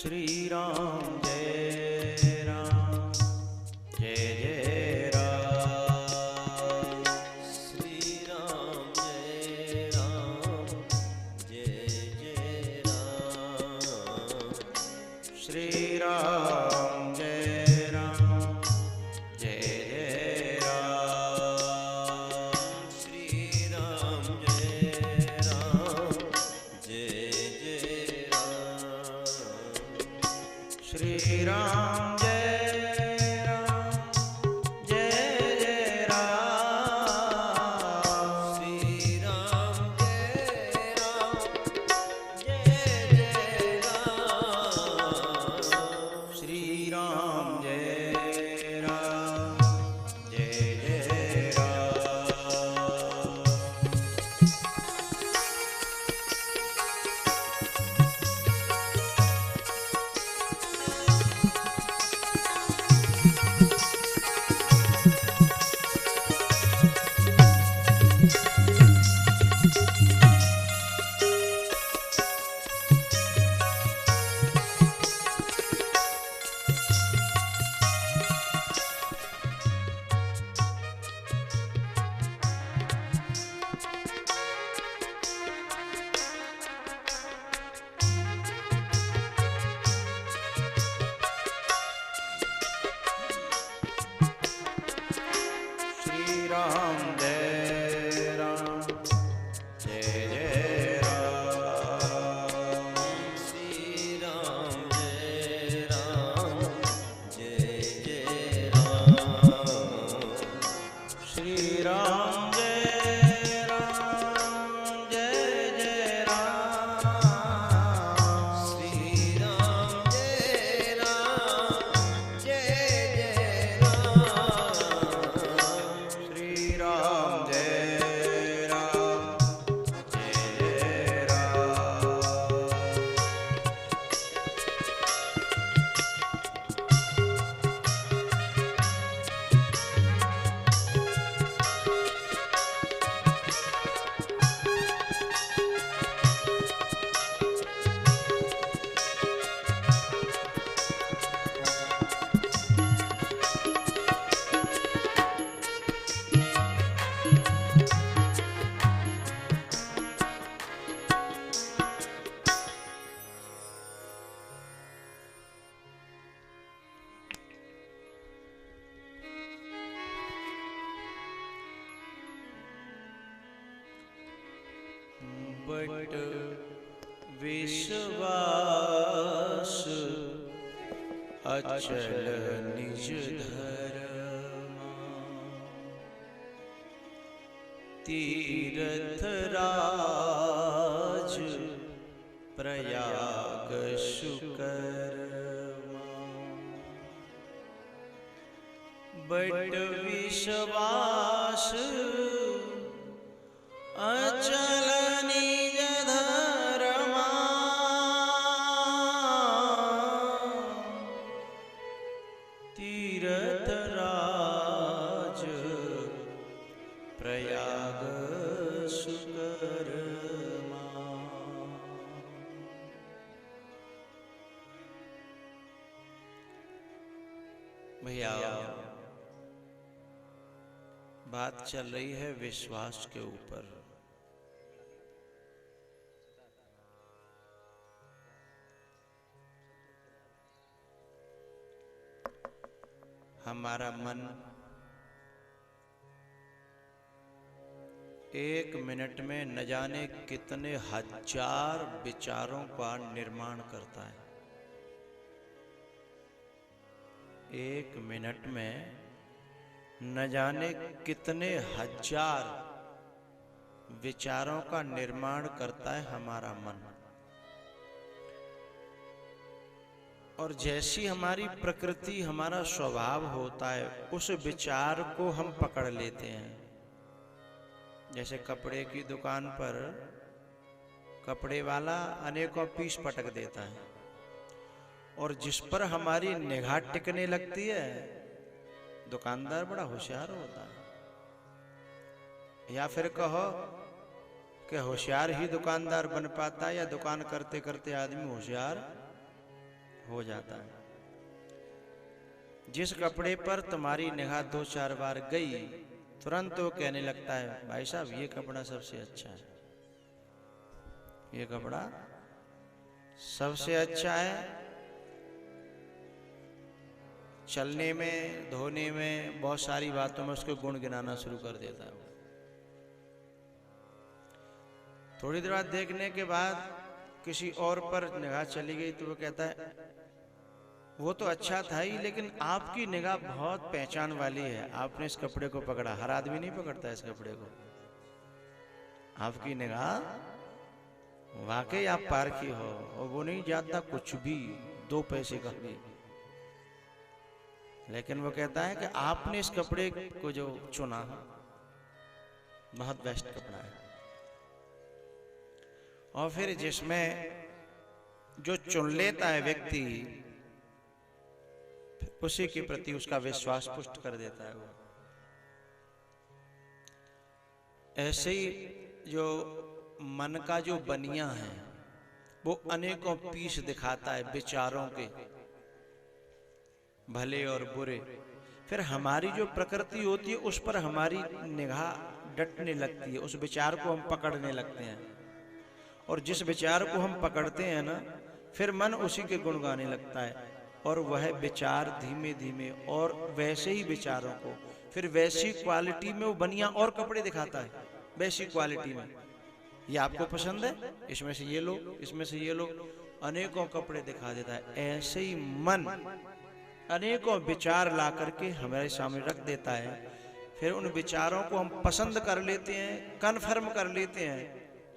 श्री राम जय राम जय जय राम। श्री राम जय राम जय जय राम। श्री राम जय राम जय जय राम। श्री राम जय राम जय जय राम। श्री राम जय राम जय जय राम। श्री राम जय राम जय जय राम। श्री राम जय राम जय जय राम। श्री राम जय राम जय जय राम। श्री राम जय राम जय जय राम। श्री राम जय राम जय जय राम। श्री राम जय राम जय जय राम। श्री राम जय राम जय जय राम। बट विश्वास अचल निज धर्मा। तीर्थ राज प्रयाग सुकर्मा। बट विश्वास अचल निज धर्मा। तीर्थ राज प्रयाग सुकर्मा। भैया बात चल रही है विश्वास के ऊपर। हमारा मन 1 मिनट में न जाने कितने हजार विचारों का निर्माण करता है। 1 मिनट में न जाने कितने हजार विचारों का निर्माण करता है हमारा मन। और जैसी हमारी प्रकृति हमारा स्वभाव होता है उस विचार को हम पकड़ लेते हैं। जैसे कपड़े की दुकान पर कपड़े वाला अनेकों पीस पटक देता है और जिस पर हमारी निगाह टिकने लगती है दुकानदार बड़ा होशियार होता है। या फिर कहो कि होशियार ही दुकानदार बन पाता है या दुकान करते करते आदमी होशियार हो जाता है। जिस कपड़े पर तुम्हारी निगाह 2-4 बार गई, तुरंत वो कहने लगता है भाई साहब ये कपड़ा सबसे अच्छा है, ये कपड़ा सबसे अच्छा है। चलने में, धोने में, बहुत सारी बातों में उसके गुण गिनाना शुरू कर देता है। थोड़ी देर बाद देखने के बाद किसी और पर निगाह चली गई तो वो कहता है वो तो अच्छा था ही, लेकिन आपकी निगाह बहुत पहचान वाली है, आपने इस कपड़े को पकड़ा। हर आदमी नहीं पकड़ता इस कपड़े को। आपकी निगाह वाकई आप पार की हो, और वो नहीं जाता कुछ भी 2 पैसे का भी। लेकिन वो कहता है कि आपने इस कपड़े को जो चुना बहुत बेस्ट कपड़ा है। और फिर जिसमें जो चुन लेता है व्यक्ति, उसी के प्रति उसका विश्वास पुष्ट कर देता है वो। ऐसे ही जो मन का जो बनिया है वो अनेकों पीस दिखाता है विचारों के, भले और बुरे। फिर हमारी जो प्रकृति होती है उस पर हमारी निगाह डटने लगती है, उस विचार को हम पकड़ने लगते हैं। और जिस विचार को हम पकड़ते हैं ना, फिर मन उसी के गुण गाने लगता है, और वह विचार धीमे धीमे और वैसे ही विचारों को फिर वैसी क्वालिटी में वो बनिया और कपड़े दिखाता है, वैसी क्वालिटी में। ये आपको पसंद है, इसमें से ये लो, इसमें से ये लो, अनेकों कपड़े दिखा देता है। ऐसे ही मन अनेकों विचार ला करके हमारे सामने रख देता है। फिर उन विचारों को हम पसंद कर लेते हैं, कन्फर्म कर लेते हैं,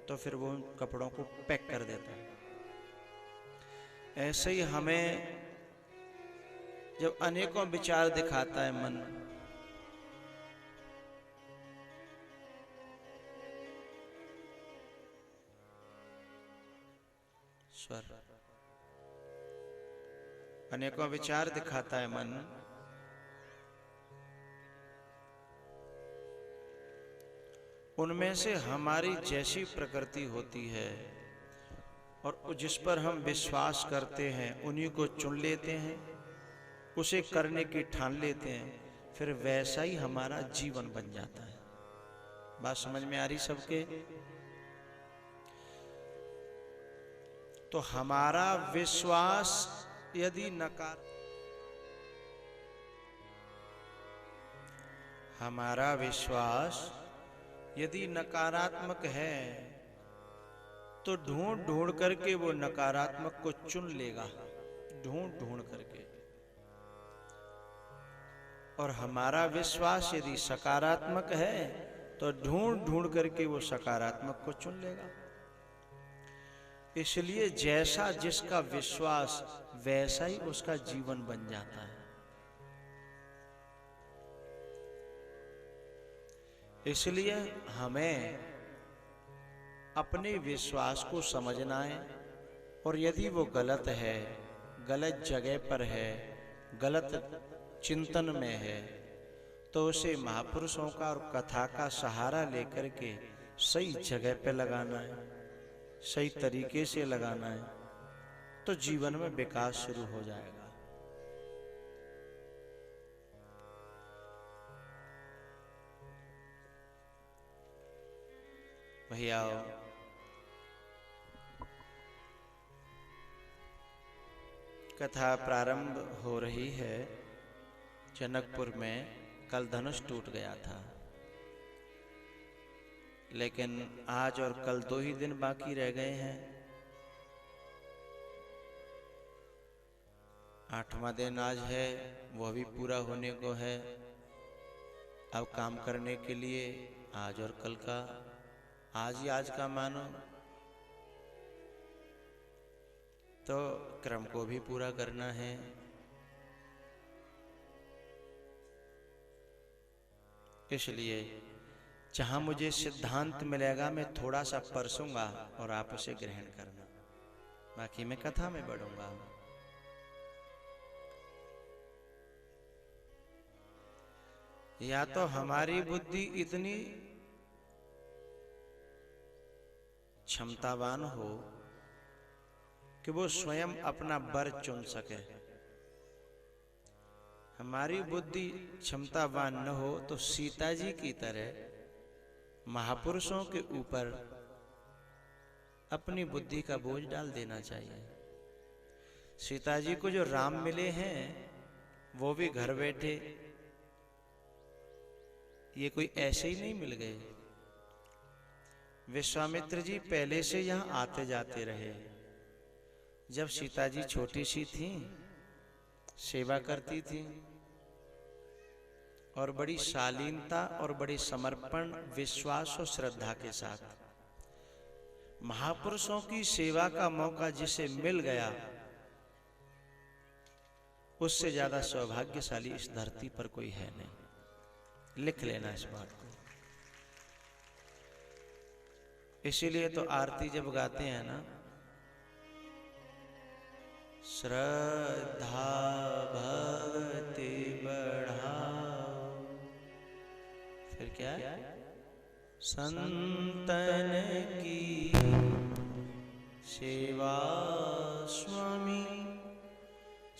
तो फिर वो उन कपड़ों को पैक कर देता है। ऐसे ही हमें जब अनेकों विचार दिखाता है मन, स्वर, अनेकों विचार दिखाता है मन, उनमें से हमारी जैसी प्रकृति होती है और जिस पर हम विश्वास करते हैं उन्हीं को चुन लेते हैं, उसे करने की ठान लेते हैं, फिर वैसा ही हमारा जीवन बन जाता है। बात समझ में आ रही सबके? तो हमारा विश्वास यदि हमारा विश्वास यदि नकारात्मक है तो ढूंढ ढूंढ करके वो नकारात्मक को चुन लेगा, ढूंढ ढूंढ करके। और हमारा विश्वास यदि सकारात्मक है तो ढूंढ ढूंढ करके वो सकारात्मक को चुन लेगा। इसलिए जैसा जिसका विश्वास वैसा ही उसका जीवन बन जाता है। इसलिए हमें अपने विश्वास को समझना है, और यदि वो गलत है, गलत जगह पर है, गलत चिंतन में है, तो उसे महापुरुषों का और कथा का सहारा लेकर के सही जगह पे लगाना है, सही तरीके से लगाना है, तो जीवन में विकास शुरू हो जाएगा। भैया कथा प्रारंभ हो रही है। जनकपुर में कल धनुष टूट गया था, लेकिन आज और कल 2 ही दिन बाकी रह गए हैं। 8वां दिन आज है, वह भी पूरा होने को है। अब काम करने के लिए आज और कल का, आज ही आज का मानो, तो क्रम को भी पूरा करना है। इसलिए जहां मुझे सिद्धांत मिलेगा मैं थोड़ा सा परसूंगा और आप उसे ग्रहण करना, बाकी मैं कथा में बढ़ूंगा। या तो हमारी बुद्धि इतनी क्षमतावान हो कि वो स्वयं अपना वर चुन सके। हमारी बुद्धि क्षमतावान न हो तो सीता जी की तरह महापुरुषों के ऊपर अपनी बुद्धि का बोझ डाल देना चाहिए। सीता जी को जो राम मिले हैं वो भी घर बैठे, ये कोई ऐसे ही नहीं मिल गए। विश्वामित्र जी पहले से यहाँ आते जाते रहे। जब सीता जी छोटी सी थी, सेवा करती थी और बड़ी शालीनता और बड़ी समर्पण, विश्वास और श्रद्धा के साथ। महापुरुषों की सेवा का मौका जिसे मिल गया, उससे ज्यादा सौभाग्यशाली इस धरती पर कोई है नहीं। लिख लेना इस बात को। इसीलिए तो आरती जब गाते हैं ना, श्रद्धा भक्ति बढ़ाओ, फिर क्या है? संतन की सेवा स्वामी,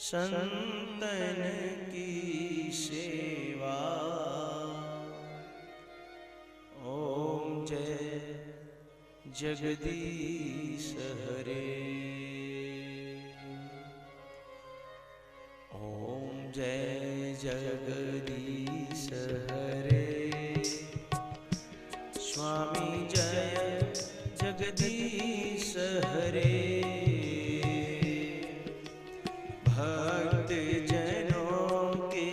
संतन की सेवा। ओम जय जगदीश हरे, ओम जय जगदीश हरे, स्वामी जय जगदीश हरे। भक्त जनों के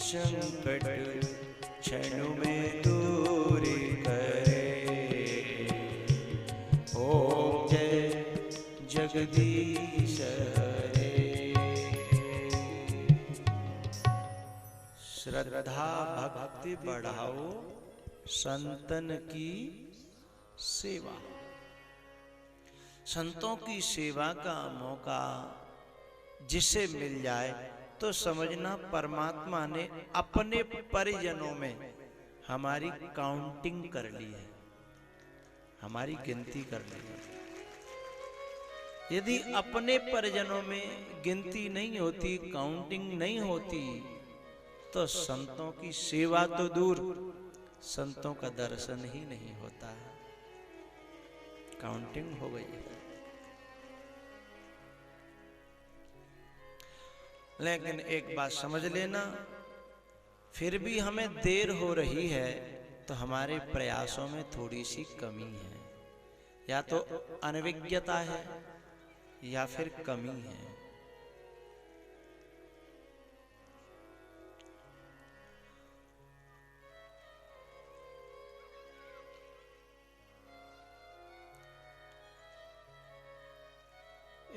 संकट क्षण में दूर करे। ओम जय जगदीश हरे। श्रद्धा भक्ति बढ़ाओ, संतन की सेवा। संतों की सेवा का मौका जिसे मिल जाए तो समझना परमात्मा ने अपने परिजनों में हमारी काउंटिंग कर ली है, हमारी गिनती कर ली है। यदि अपने परिजनों में गिनती नहीं होती, काउंटिंग नहीं होती, तो संतों की सेवा तो दूर, संतों का दर्शन ही नहीं होता है। काउंटिंग हो गई है। लेकिन एक बात समझ लेना, फिर भी हमें देर हो रही है तो हमारे प्रयासों में थोड़ी सी कमी है। या तो अनभिज्ञता है या फिर कमी है।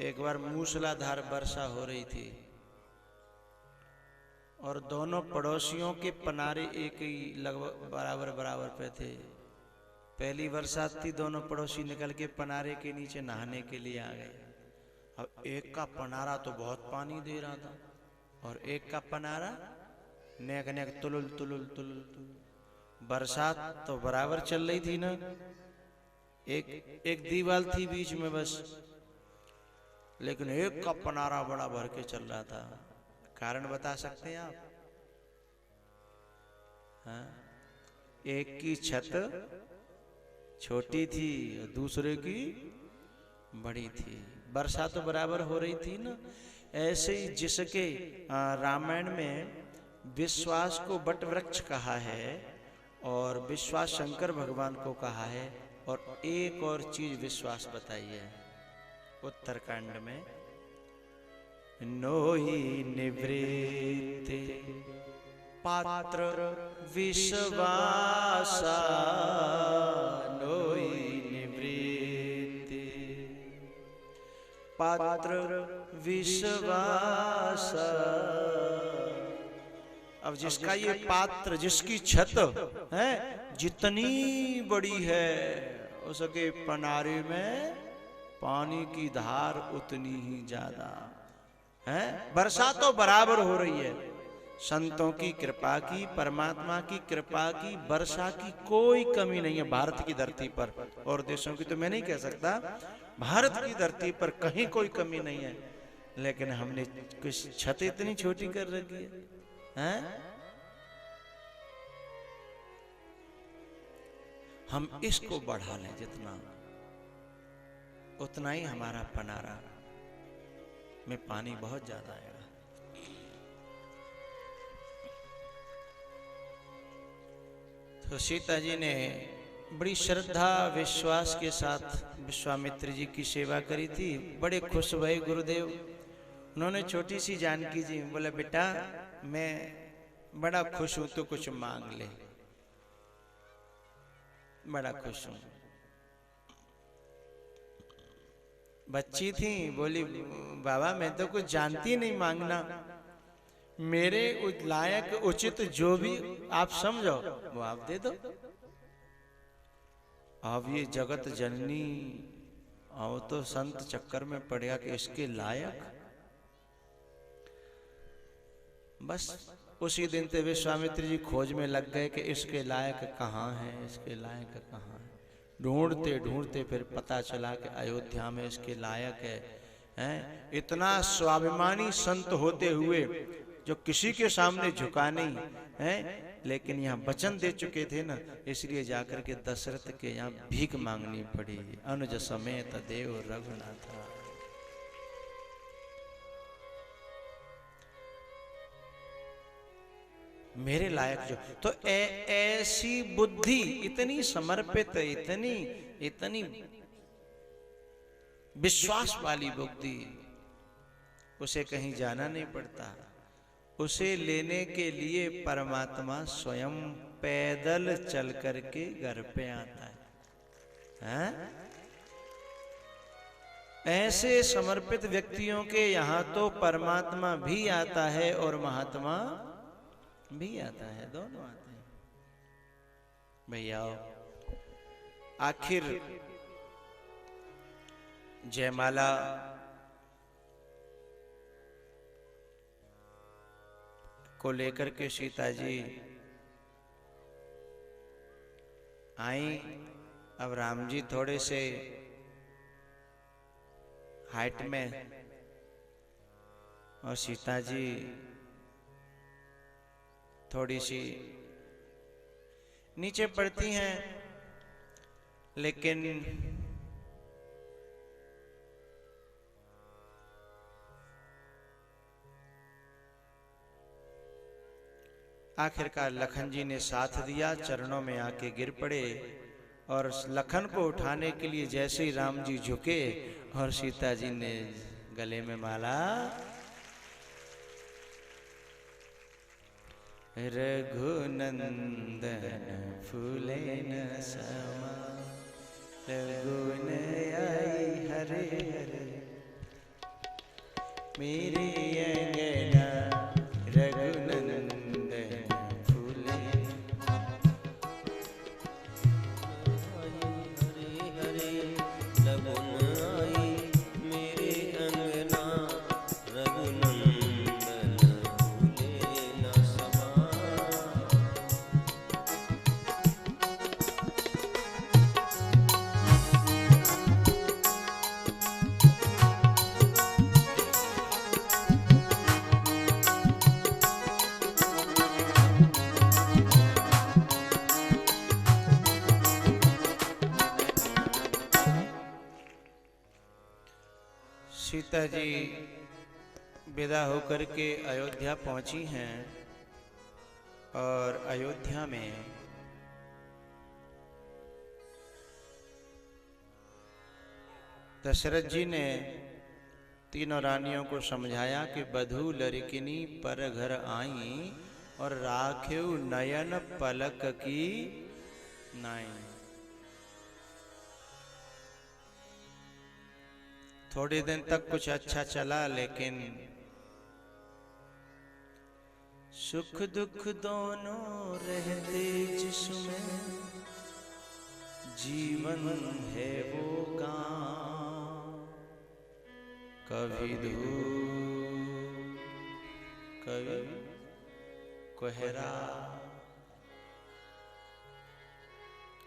एक बार मूसलाधार वर्षा हो रही थी और दोनों पड़ोसियों के पनारे एक ही लगभग बराबर बराबर पे थे। पहली बरसात थी, दोनों पड़ोसी निकल के पनारे के नीचे नहाने के लिए आ गए। अब एक का पनारा तो बहुत पानी दे रहा था और एक का पनारा नेक नेक तुलुल तुलुल तुलुल तुलुल। बरसात तो बराबर चल रही थी ना, एक दीवार थी बीच में बस, लेकिन एक का पनारा बड़ा भर के चल रहा था। कारण बता सकते हैं आप? हाँ? एक की छत छोटी थी और दूसरे की बड़ी थी। वर्षा तो बराबर हो रही थी ना। ऐसे ही जिसके रामायण में विश्वास को वट वृक्ष कहा है और विश्वास शंकर भगवान को कहा है, और एक और चीज विश्वास बताई है उत्तरकांड में, नोहि निवृत्ति पात्र विश्वासा, नोहि निवृत्ति पात्र विश्वासा। अब जिसका ये पात्र, जिसकी छत है जितनी बड़ी है, उसके पनारे में पानी की धार उतनी ही ज्यादा है। वर्षा तो बराबर हो रही है। संतों की कृपा की, परमात्मा की कृपा की, वर्षा की कोई कमी नहीं है भारत की धरती पर। और देशों की तो मैं नहीं कह सकता, भारत की धरती पर कहीं कोई कमी नहीं है, लेकिन हमने कुछ छत इतनी छोटी कर रखी है, हैं? हम इसको बढ़ा लें जितना, उतना ही हमारा पनारा में पानी बहुत ज्यादा आएगा। तो सीता जी ने बड़ी श्रद्धा विश्वास के साथ विश्वामित्र जी की सेवा करी थी। बड़े खुश भए गुरुदेव। उन्होंने छोटी सी जानकी जी बोला, बेटा मैं बड़ा खुश हूं, तो कुछ मांग ले। बड़ा खुश हूं। बच्ची थी, बोली बाबा मैं तो कुछ जानती नहीं मांगना, मेरे लायक उचित जो भी आप समझो वो आप दे दो। अब ये जगत जननी आओ तो संत चक्कर में पड़ गया कि इसके लायक। बस उसी दिन से विश्वामित्र जी खोज में लग गए कि इसके लायक कहाँ है, इसके लायक कहाँ है। ढूंढते ढूंढते फिर पता चला कि अयोध्या में इसके लायक है। इतना स्वाभिमानी संत होते हुए जो किसी के सामने झुका नहीं है, लेकिन यहाँ वचन दे चुके थे ना, इसलिए जाकर के दशरथ के यहाँ भीख मांगनी पड़ी। अनुज समेत देव रघुनाथ। मेरे लायक जो तो ऐसी बुद्धि, इतनी समर्पित, इतनी विश्वास वाली बुद्धि, उसे कहीं जाना नहीं पड़ता। उसे लेने के लिए परमात्मा स्वयं पैदल चल करके घर पे आता है। ऐसे समर्पित व्यक्तियों के यहाँ तो परमात्मा भी आता है और महात्मा भी आता है, दोनों आते हैं। भैया आखिर जयमाला को लेकर के सीता जी आई। अब राम जी थोड़े से हाइट में और सीता जी थोड़ी सी नीचे पड़ती हैं, लेकिन आखिरकार लखन जी ने साथ दिया, चरणों में आके गिर पड़े और लखन को उठाने के लिए जैसे ही राम जी झुके और सीता जी ने गले में माला। रघुनंदन फूले न समा, रघुन आई हरे हरे, मेरे अंगना रघुनंदन फूले। हरे हरे रघुन आई मेरे अंगना, रघुनंदन फूले न समा। सीता जी विदा होकर के अयोध्या पहुंची हैं और अयोध्या में दशरथ जी ने तीनों रानियों को समझाया कि बधू लड़किनी पर घर आई और राखेउ नयन पलक की नाई। थोड़े दिन तक कुछ अच्छा चला, लेकिन सुख दुख दोनों रहते जिसमें, जीवन है वो गाँव। कभी धूप कभी कोहरा,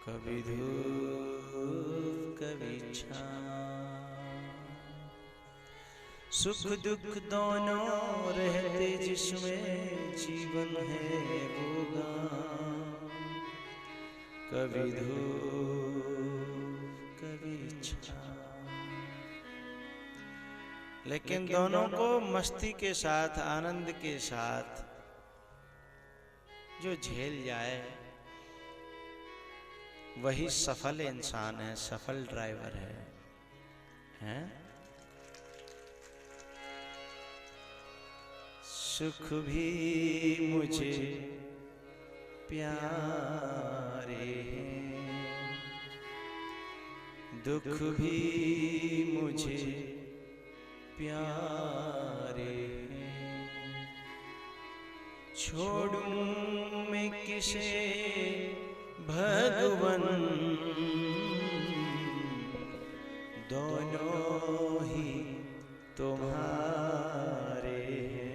कभी धूप कभी छाँव। सुख दुख दोनों रहते जिसमें जीवन है वो गाँव। कभी धूप कभी छाँव। लेकिन दोनों को मस्ती के साथ, आनंद के साथ जो झेल जाए वही सफल इंसान है, सफल ड्राइवर है, हैं? सुख भी मुझे प्यारे हैं, दुख भी मुझे प्यारे हैं। छोड़ूं मैं किसे भगवन, दोनों ही तुम्हारे हैं,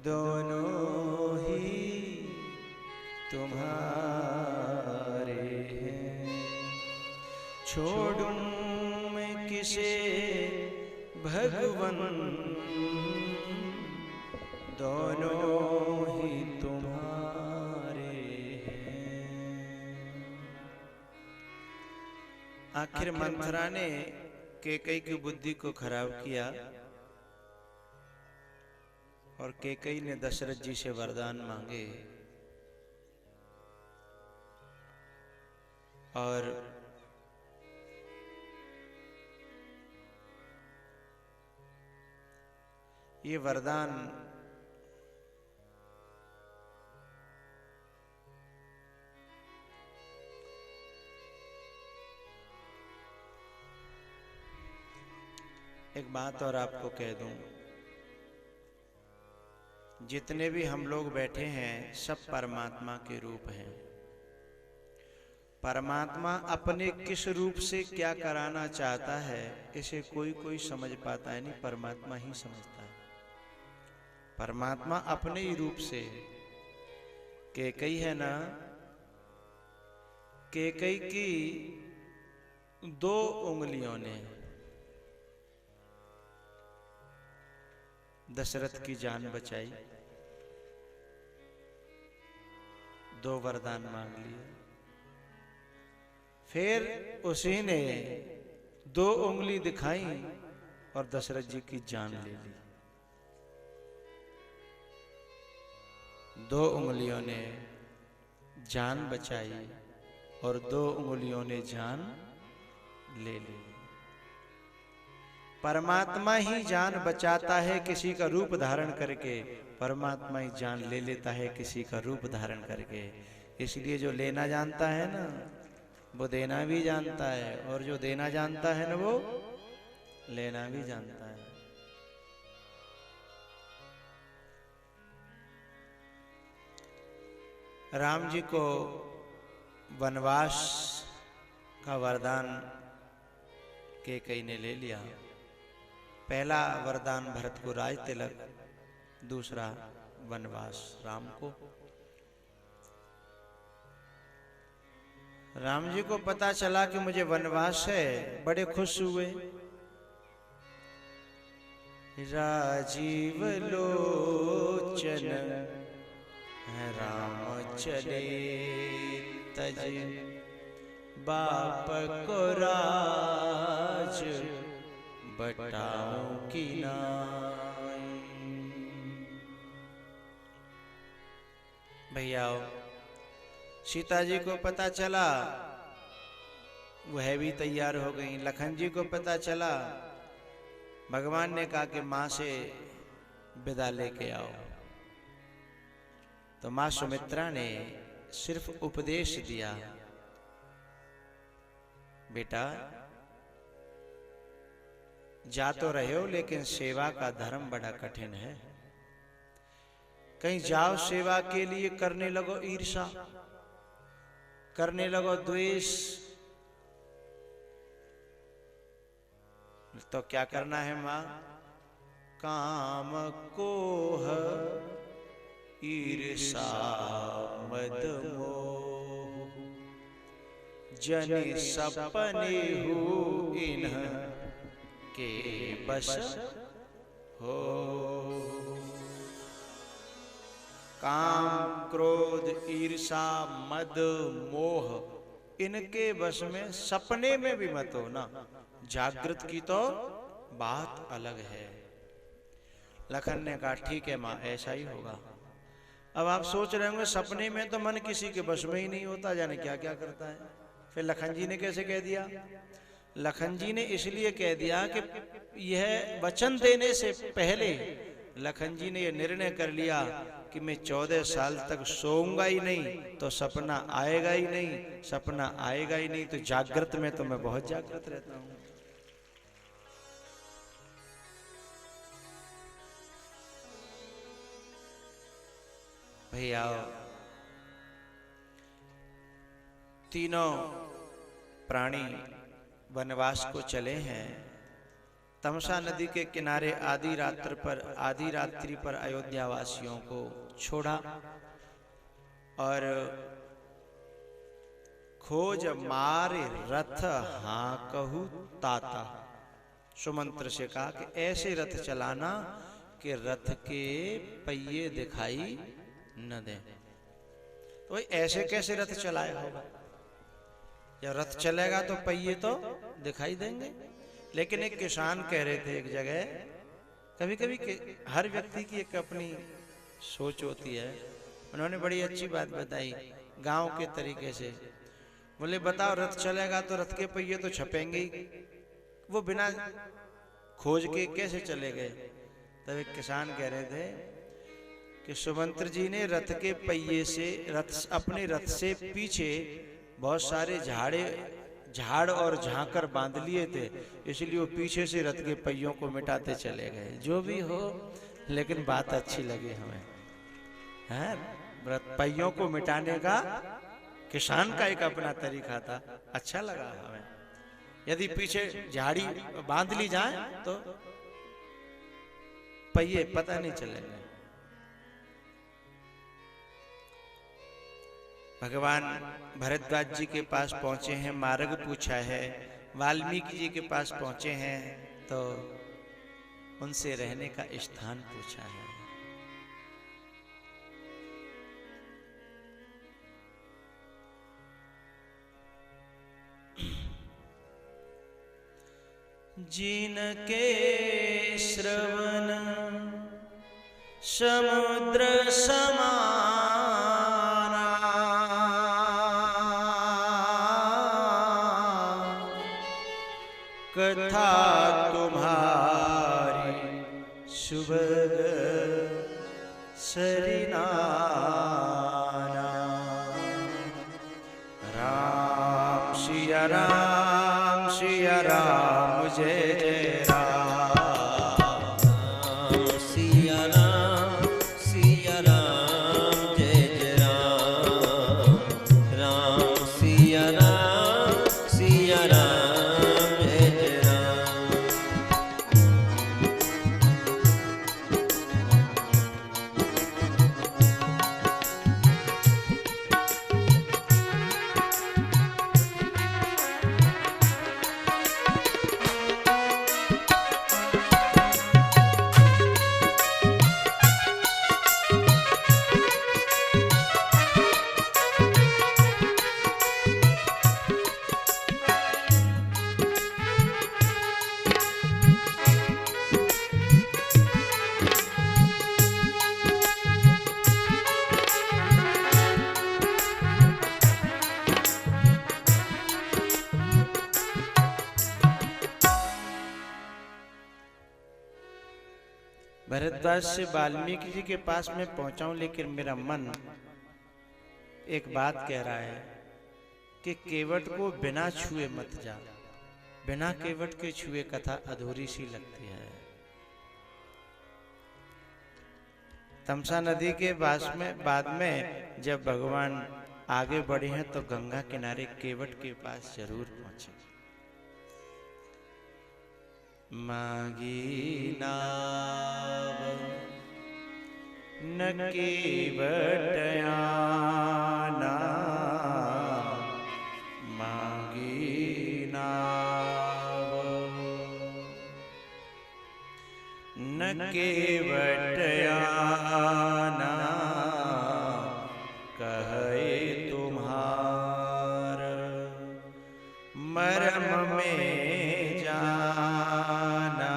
दोनों ही तुम्हारे हैं। छोड़ूं मैं किसे भगवन, दोनों ही तुम्हारे हैं। आखिर मंथरा ने कैकई की बुद्धि को खराब किया और कैकई ने दशरथ जी से वरदान मांगे और ये वरदान एक बात और आपको कह दूं, जितने भी हम लोग बैठे हैं सब परमात्मा के रूप हैं। परमात्मा अपने किस रूप से क्या कराना चाहता है इसे कोई कोई समझ पाता है नहीं, परमात्मा ही समझता है। परमात्मा अपने ही रूप से, कैकई है ना, कैकई की 2 उंगलियों ने दशरथ की जान बचाई, 2 वरदान मांग लिए। फिर उसी ने 2 उंगली दिखाई और दशरथ जी की जान ले ली। 2 उंगलियों ने जान बचाई और 2 उंगलियों ने जान ले ली। परमात्मा ही जान बचाता है किसी का रूप धारण करके, परमात्मा ही जान ले लेता है किसी का रूप धारण करके। इसलिए जो लेना जानता है ना वो देना भी जानता है, और जो देना जानता है ना वो लेना भी जानता है। राम जी को वनवास का वरदान कैकई ने ले लिया। पहला वरदान भरत को राज तिलक, दूसरा वनवास राम को। राम जी को पता चला कि मुझे वनवास है, बड़े खुश हुए। राजीव लोचन राम चले तज, बाप को राज बटाऊं की नाई। भैया सीता जी को पता चला, वह भी तैयार हो गई। लखन जी को पता चला, भगवान ने कहा कि माँ से विदा लेके आओ। तो माँ सुमित्रा ने सिर्फ उपदेश दिया, बेटा जा तो रहे हो लेकिन सेवा का धर्म बड़ा कठिन है। कहीं जाओ सेवा के लिए करने लगो ईर्षा, करने लगो द्वेष, तो क्या करना है मां? काम कोह ईर्षा मद मोह, जन सपने हो इन्ह के बस हो। काम क्रोध ईर्षा मद मोह इनके बस में सपने में भी मत हो ना। जागृत की तो बात अलग है। लखन ने कहा ठीक है माँ, ऐसा ही होगा। अब आप सोच रहे होंगे सपने में तो मन किसी के बस में ही नहीं होता, जाने क्या क्या करता है। फिर लखन जी ने कैसे कह दिया? लखन जी ने इसलिए कह दिया कि यह वचन देने से पहले लखन जी ने यह निर्णय कर लिया कि मैं 14 साल तक सोऊंगा ही नहीं तो सपना आएगा ही नहीं, सपना आएगा ही नहीं तो जागृत में तो मैं बहुत जागृत रहता हूं। भैया तीनों प्राणी वनवास को चले हैं। तमसा नदी के किनारे आधी रात्रि पर अयोध्या वासियों को छोड़ा और खोज मारे रथ हाँकहु ताता। सुमंत्र से कहा कि ऐसे रथ चलाना कि रथ के पहिए दिखाई न दे। तो भाई ऐसे कैसे रथ चलाया होगा? या रथ चलेगा तो पहिए तो दिखाई देंगे। लेकिन एक किसान कह रहे थे एक जगह, कभी कभी हर व्यक्ति की एक अपनी सोच होती है। उन्होंने बड़ी अच्छी बात बताई गांव के तरीके से। बोले बताओ रथ चलेगा तो रथ के पहिए तो छपेंगे ही, वो बिना खोज के कैसे चले गए? तब एक किसान कह रहे थे कि सुमंत्र जी ने रथ के पहिए से अपने रथ से पीछे बहुत सारे झाड़ और झांकर बांध लिए थे, इसलिए वो पीछे से रथ के पहियों को मिटाते चले गए। जो भी हो, लेकिन बात अच्छी लगी हमें, है रथ पहियों को मिटाने का किसान का एक अपना तरीका था, अच्छा लगा हमें। यदि पीछे झाड़ी बांध ली जाए तो पहिए पता नहीं चलेंगे। भगवान भरद्वाज जी के पास पहुंचे हैं, मार्ग पूछा है। वाल्मीकि जी के पास पहुंचे हैं तो उनसे रहने का स्थान पूछा है। जिनके श्रवण समुद्र समाना, कथा तुम्हारी सुबह सरिनाना। राम सिया राम सिया राम जय जय राम। सिया राम जय जय राम। राम सिया राम जय जय राम। भरद्वाज से वाल्मीकि जी के पास मैं पहुंचा हूं, लेकिन मेरा मन एक बात कह रहा है कि केवट को बिना छुए मत जा। बिना केवट के छुए कथा अधूरी सी लगती है। तमसा नदी के बाद में जब भगवान आगे बढ़े हैं तो गंगा किनारे केवट के पास जरूर पहुंचे। मागी नाव न केवटयाना, मागी नाव न केवट आना कहे तुम्हार, मर्म में जाना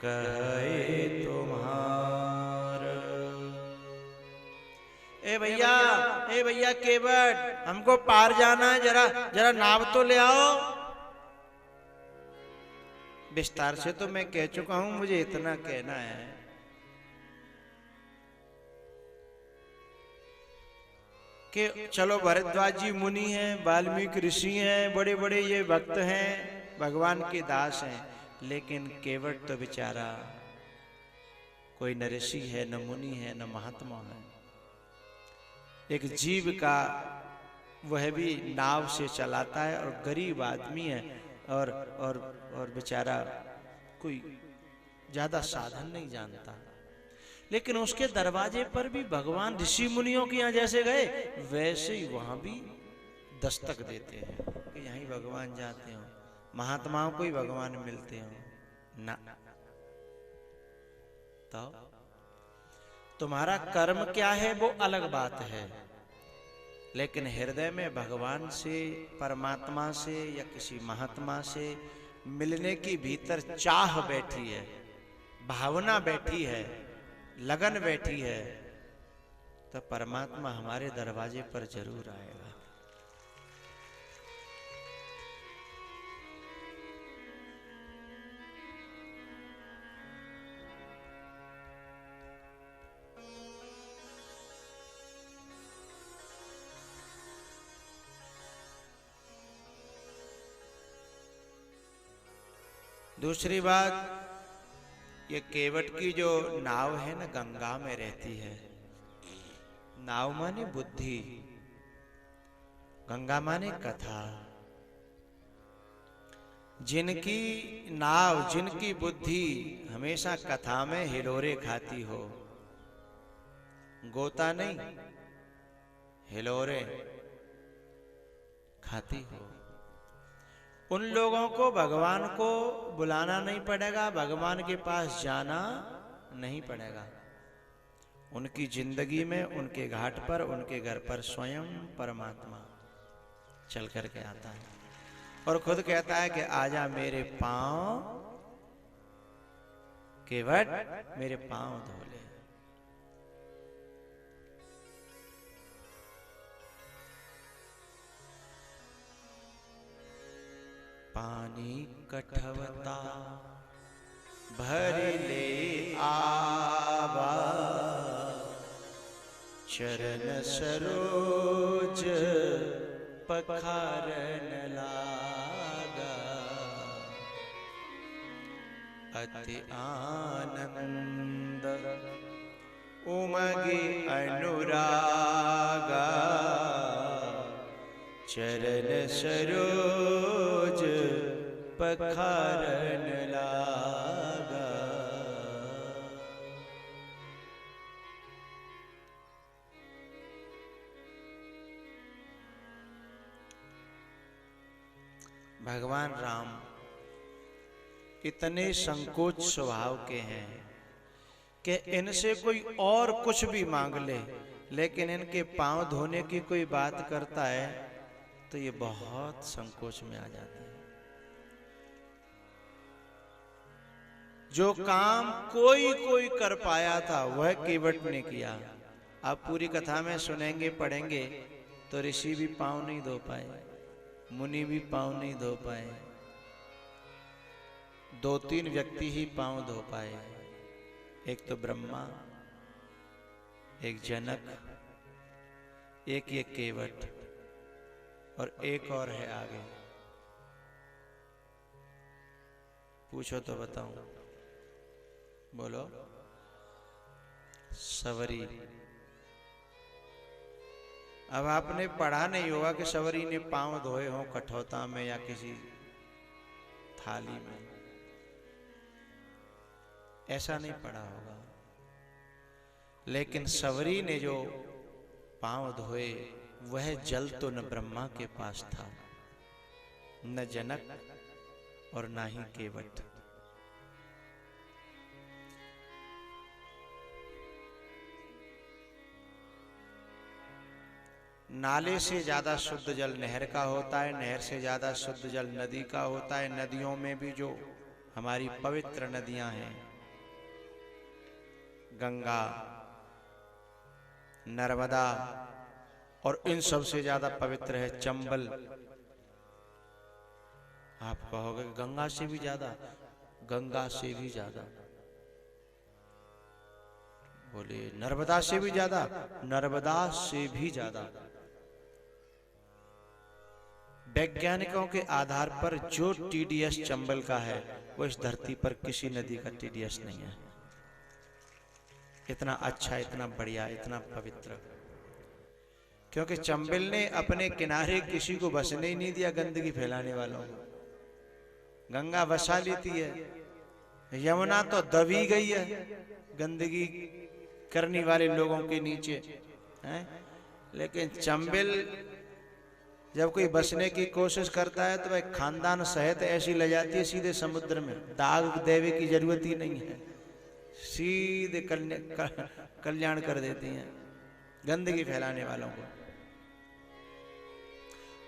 कहे तुम्हार। ए भैया केवट, हमको पार जाना है, जरा जरा नाव तो ले आओ। विस्तार से तो मैं कह चुका हूं, मुझे इतना कहना है कि चलो भरद्वाज जी मुनि हैं, वाल्मीकि ऋषि हैं, बड़े बड़े ये भक्त हैं, भगवान के दास हैं, लेकिन केवट तो बेचारा कोई न ऋषि है, न मुनि है, न महात्मा है, एक जीव का वह भी नाव से चलाता है और गरीब आदमी है और बेचारा कोई ज्यादा साधन नहीं जानता, लेकिन उसके दरवाजे पर भी भगवान ऋषि मुनियों के यहाँ जैसे गए वैसे ही वहां भी दस्तक देते हैं कि यहीं भगवान जाते हो, महात्माओं को ही भगवान मिलते हो ना। तो तुम्हारा कर्म क्या है वो अलग बात है, लेकिन हृदय में भगवान से, परमात्मा से या किसी महात्मा से मिलने की भीतर चाह बैठी है, भावना बैठी है, लगन बैठी है, तो परमात्मा हमारे दरवाजे पर जरूर आएगा। दूसरी बात, ये केवट की जो नाव है ना, गंगा में रहती है। नाव माने बुद्धि, गंगा माने कथा। जिनकी नाव, जिनकी बुद्धि हमेशा कथा में हिलोरे खाती हो, गोता नहीं हिलोरे खाती हो, उन लोगों को भगवान को बुलाना नहीं पड़ेगा, भगवान के पास जाना नहीं पड़ेगा। उनकी जिंदगी में, उनके घाट पर, उनके घर पर स्वयं परमात्मा चल करके आता है और खुद कहता है कि आजा मेरे पांव केवट, मेरे पांव धो ले। पानी कठवता भर ले आवा, चरण सरोज पखारन लागा, अति आनंद उमगे अनुरागा, चरण सरोज पखारन लागा। भगवान राम इतने संकोच स्वभाव के हैं कि इनसे कोई और कुछ भी मांग ले, लेकिन इनके पांव धोने की कोई बात करता है तो ये बहुत संकोच में आ जाते हैं। जो काम कोई कोई कर पाया था वह केवट ने किया। आप पूरी कथा में सुनेंगे, पढ़ेंगे तो ऋषि भी पांव नहीं धो पाए, मुनि भी पांव नहीं धो पाए, 2-3 व्यक्ति ही पांव धो पाए। एक तो ब्रह्मा, एक जनक, एक ये केवट और एक और है आगे। पूछो तो बताऊं, बोलो। सवरी। अब आपने पढ़ा नहीं होगा कि सवरी ने पांव धोए हों कठौता में या किसी थाली में, ऐसा नहीं पढ़ा होगा। लेकिन सवरी ने जो पांव धोए वह जल तो न ब्रह्मा के पास था, न जनक और ना ही केवट। नाले से ज्यादा शुद्ध जल नहर का होता है, नहर से ज्यादा शुद्ध जल नदी का होता है। नदियों में भी जो हमारी पवित्र नदियां हैं, गंगा, नर्मदा, और इन सब से ज्यादा पवित्र है चंबल। आप कहोगे गंगा से भी ज्यादा? गंगा से भी ज्यादा। बोले नर्मदा से भी ज्यादा? नर्मदा से भी ज्यादा। वैज्ञानिकों के आधार पर जो टीडीएस चंबल का है वो इस धरती पर किसी नदी का टीडीएस नहीं है। इतना अच्छा, इतना बढ़िया, इतना पवित्र। क्योंकि चंबल ने अपने किनारे किसी को बसने ही नहीं दिया, गंदगी फैलाने वालों को। गंगा बसा लेती है, यमुना तो दबी गई है गंदगी करने वाले लोगों के नीचे हैं। लेकिन चंबल जब कोई बसने की कोशिश करता है तो वह खानदान सहित ऐसी ले जाती है सीधे समुद्र में, दाग देवे की जरूरत ही नहीं है, सीधे कल्याण कर देती हैं गंदगी फैलाने वालों को।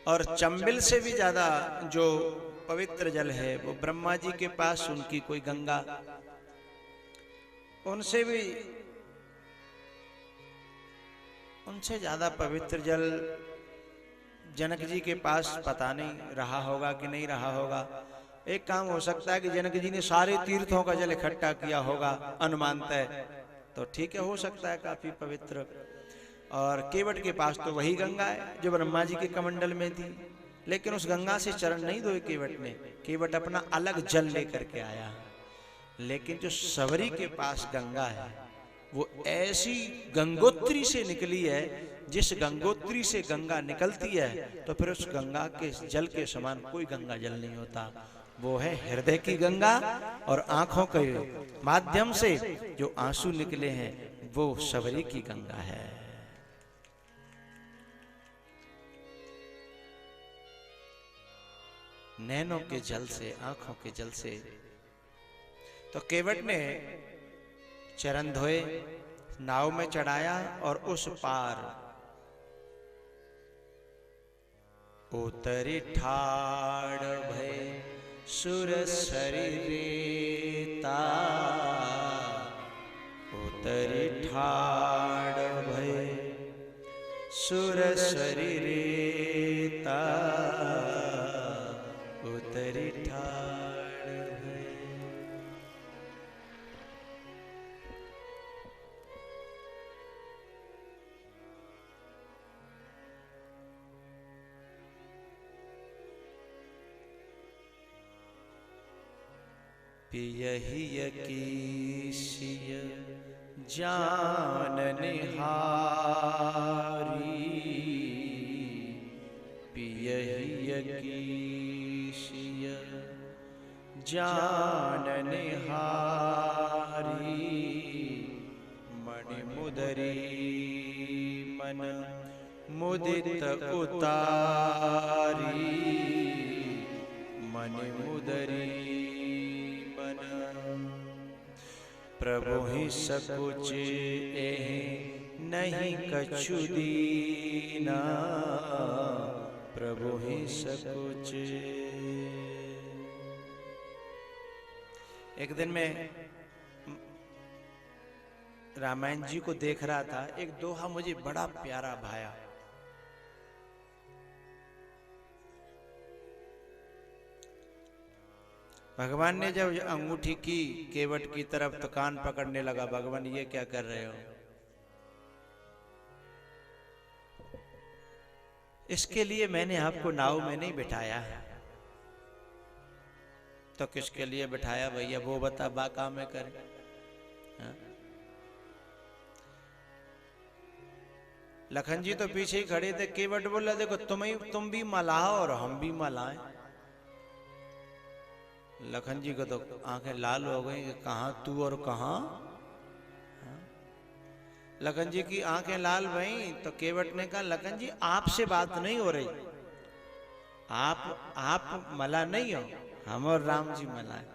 और चंबल से भी ज्यादा जो पवित्र जल है वो ब्रह्मा जी के पास उनकी कोई गंगा, उनसे ज्यादा पवित्र जल जनक जी के पास पता नहीं रहा होगा कि नहीं रहा होगा। एक काम हो सकता है कि जनक जी ने सारे तीर्थों का जल इकट्ठा किया होगा अनुमानतः, तो ठीक है, हो सकता है काफी पवित्र। और केवट के पास तो वही गंगा है जो ब्रह्मा जी के कमंडल में थी, लेकिन उस गंगा से चरण नहीं धोए केवट ने, केवट अपना अलग जल लेकर के आया। लेकिन जो सबरी के पास गंगा है वो ऐसी गंगोत्री से निकली है, जिस गंगोत्री से गंगा निकलती है तो फिर उस गंगा के जल के समान कोई गंगा जल नहीं होता। वो है हृदय की गंगा, और आंखों के माध्यम से जो आंसू निकले हैं वो सबरी की गंगा है। नैनों के जल से, आंखों के जल से। तो केवट ने चरण धोए, नाव में चढ़ाया और उस पार उतरी ठाड़ भय सुर शरीरेता, उतरी ठाड़ भय सुर शरीरेता, उतरी ठाड़ भय। पियहिय कीसिय जान निहारी, पियहिय कीसिय जान निहारी, मणि मुदरी मन मुदित उतारी, मणि मुदरी प्रभु ही सकुच एहि नहीं कछु दीना, प्रभु ही सकुच। एक दिन मैं रामायण जी को देख रहा था, एक दोहा मुझे बड़ा प्यारा भाया। भगवान ने जब अंगूठी की केवट की तरफ तो कान पकड़ने लगा, भगवान ये क्या कर रहे हो? इसके लिए मैंने आपको नाव में नहीं बिठाया। तो किसके लिए बिठाया भैया, वो बता, बाका में करे। लखन जी तो पीछे ही खड़े थे। केवट बोला देखो तुम भी मलाओ और हम भी मलाएं। लखन जी को तो आंखें लाल हो गई कि कहां तू और कहां। लखन जी की आंखें लाल भई तो केवट ने कहा लखन जी आपसे बात नहीं हो रही, आप मला नहीं हो, हम और राम जी मला है।